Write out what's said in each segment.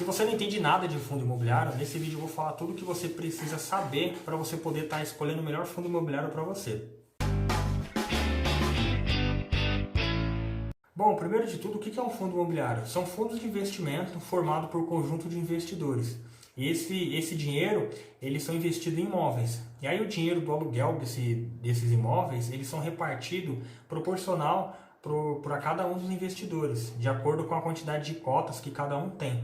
Se você não entende nada de fundo imobiliário, nesse vídeo eu vou falar tudo o que você precisa saber para você poder estar escolhendo o melhor fundo imobiliário para você. Bom, primeiro de tudo, o que é um fundo imobiliário? São fundos de investimento formados por conjunto de investidores. E esse dinheiro, eles são investidos em imóveis. E aí o dinheiro do aluguel desses imóveis, eles são repartidos proporcional para cada um dos investidores, de acordo com a quantidade de cotas que cada um tem.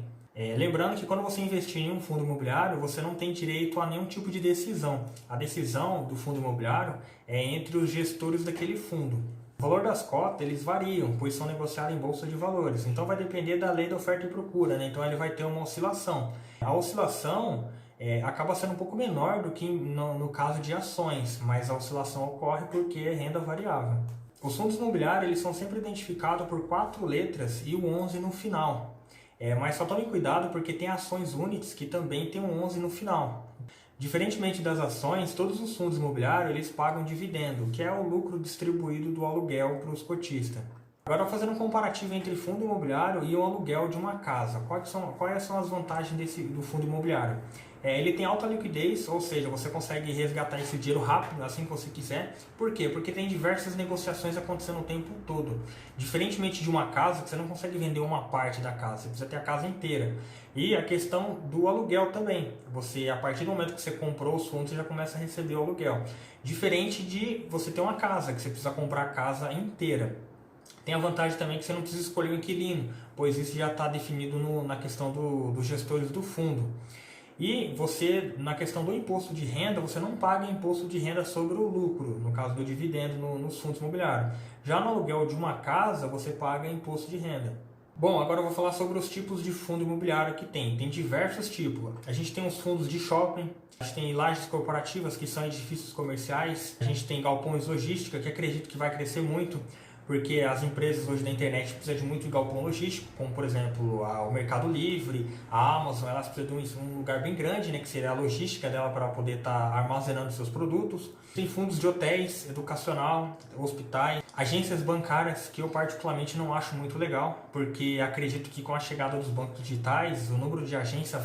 Lembrando que quando você investir em um fundo imobiliário, você não tem direito a nenhum tipo de decisão. A decisão do fundo imobiliário é entre os gestores daquele fundo. O valor das cotas, eles variam, pois são negociados em bolsa de valores. Então vai depender da lei da oferta e procura, né? Então ele vai ter uma oscilação. A oscilação acaba sendo um pouco menor do que no caso de ações, mas a oscilação ocorre porque é renda variável. Os fundos imobiliários, eles são sempre identificados por 4 letras e o 11 no final. Mas só tome cuidado porque tem ações Units que também tem um 11 no final. Diferentemente das ações, todos os fundos imobiliários eles pagam dividendo, que é o lucro distribuído do aluguel para os cotistas. Agora, fazendo um comparativo entre fundo imobiliário e o aluguel de uma casa, quais são as vantagens do fundo imobiliário? Ele tem alta liquidez, ou seja, você consegue resgatar esse dinheiro rápido, assim que você quiser. Por quê? Porque tem diversas negociações acontecendo o tempo todo. Diferentemente de uma casa, que você não consegue vender uma parte da casa, você precisa ter a casa inteira. E a questão do aluguel também. A partir do momento que você comprou os fundos, você já começa a receber o aluguel. Diferente de você ter uma casa, que você precisa comprar a casa inteira. Tem a vantagem também que você não precisa escolher o inquilino, pois isso já está definido na questão dos gestores do fundo. E você, na questão do imposto de renda, você não paga imposto de renda sobre o lucro, no caso do dividendo nos fundos imobiliários. Já no aluguel de uma casa, você paga imposto de renda. Bom, agora eu vou falar sobre os tipos de fundo imobiliário que tem. Tem diversos tipos. A gente tem os fundos de shopping, a gente tem lajes corporativas, que são edifícios comerciais, a gente tem galpões logística, que acredito que vai crescer muito, porque as empresas hoje da internet precisam de muito galpão logístico, como por exemplo o Mercado Livre, a Amazon, elas precisam de um lugar bem grande, né, que seria a logística dela para poder estar armazenando seus produtos. Tem fundos de hotéis, educacional, hospitais, agências bancárias, que eu particularmente não acho muito legal, porque acredito que com a chegada dos bancos digitais, o número de agências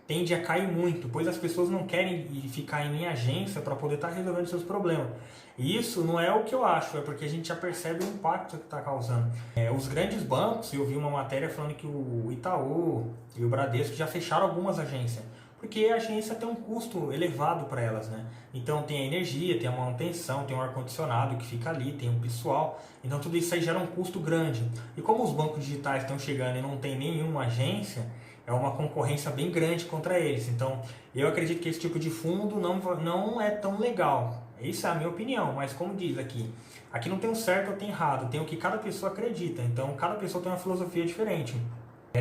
tende a cair muito, pois as pessoas não querem ficar em agência para poder estar resolvendo seus problemas. E isso não é o que eu acho, é porque a gente já percebe o impacto que está causando. Os grandes bancos, eu vi uma matéria falando que o Itaú e o Bradesco já fecharam algumas agências, porque a agência tem um custo elevado para elas, né? Então tem a energia, tem a manutenção, tem o ar-condicionado que fica ali, tem o pessoal, então tudo isso aí gera um custo grande. E como os bancos digitais estão chegando e não tem nenhuma agência, é uma concorrência bem grande contra eles. Então, eu acredito que esse tipo de fundo não é tão legal. Isso é a minha opinião, mas como diz aqui não tem o certo ou tem errado, tem o que cada pessoa acredita. Então, cada pessoa tem uma filosofia diferente.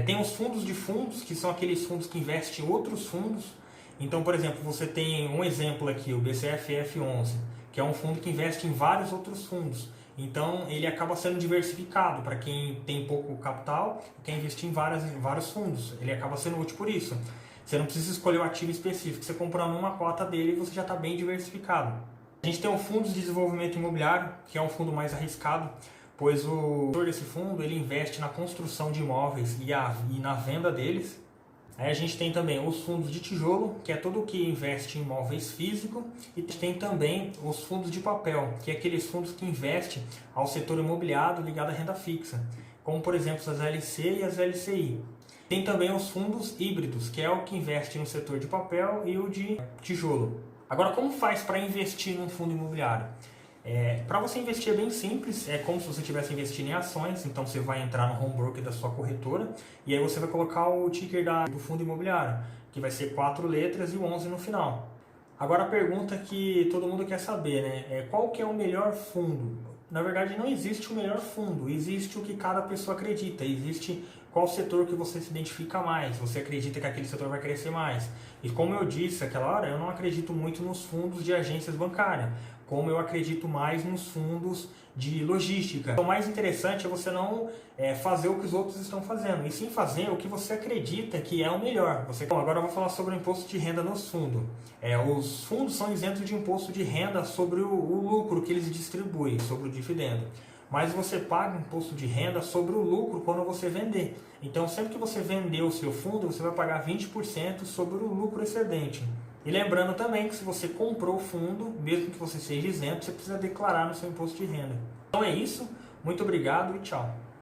Tem os fundos de fundos, que são aqueles fundos que investem em outros fundos. Então, por exemplo, você tem um exemplo aqui, o BCFF11, que é um fundo que investe em vários outros fundos. Então, ele acaba sendo diversificado para quem tem pouco capital e quer investir em vários fundos. Ele acaba sendo útil por isso. Você não precisa escolher o ativo específico. Você comprando uma cota dele, você já está bem diversificado. A gente tem o Fundo de Desenvolvimento Imobiliário, que é um fundo mais arriscado, pois o autor desse fundo ele investe na construção de imóveis e na venda deles. Aí a gente tem também os fundos de tijolo, que é todo o que investe em imóveis físicos, e tem também os fundos de papel, que é aqueles fundos que investem ao setor imobiliário ligado à renda fixa, como por exemplo as LC e as LCI. Tem também os fundos híbridos, que é o que investe no setor de papel e o de tijolo. Agora, como faz para investir num fundo imobiliário? Para você investir é bem simples, é como se você estivesse investindo em ações. Então você vai entrar no home broker da sua corretora e aí você vai colocar o ticker do fundo imobiliário, que vai ser 4 letras e o 11 no final. Agora a pergunta que todo mundo quer saber, né? Qual que é o melhor fundo? Na verdade não existe o melhor fundo, existe o que cada pessoa acredita, existe qual setor que você se identifica mais, você acredita que aquele setor vai crescer mais. E como eu disse aquela hora, eu não acredito muito nos fundos de agências bancárias, como eu acredito mais nos fundos de logística. O mais interessante é você não fazer o que os outros estão fazendo, e sim fazer o que você acredita que é o melhor. Bom, agora eu vou falar sobre o imposto de renda nos fundos. Os fundos são isentos de imposto de renda sobre o lucro que eles distribuem, sobre o dividendo. mas você paga imposto de renda sobre o lucro quando você vender. Então, sempre que você vender o seu fundo, você vai pagar 20% sobre o lucro excedente. E lembrando também que se você comprou o fundo, mesmo que você seja isento, você precisa declarar no seu imposto de renda. Então é isso, muito obrigado e tchau.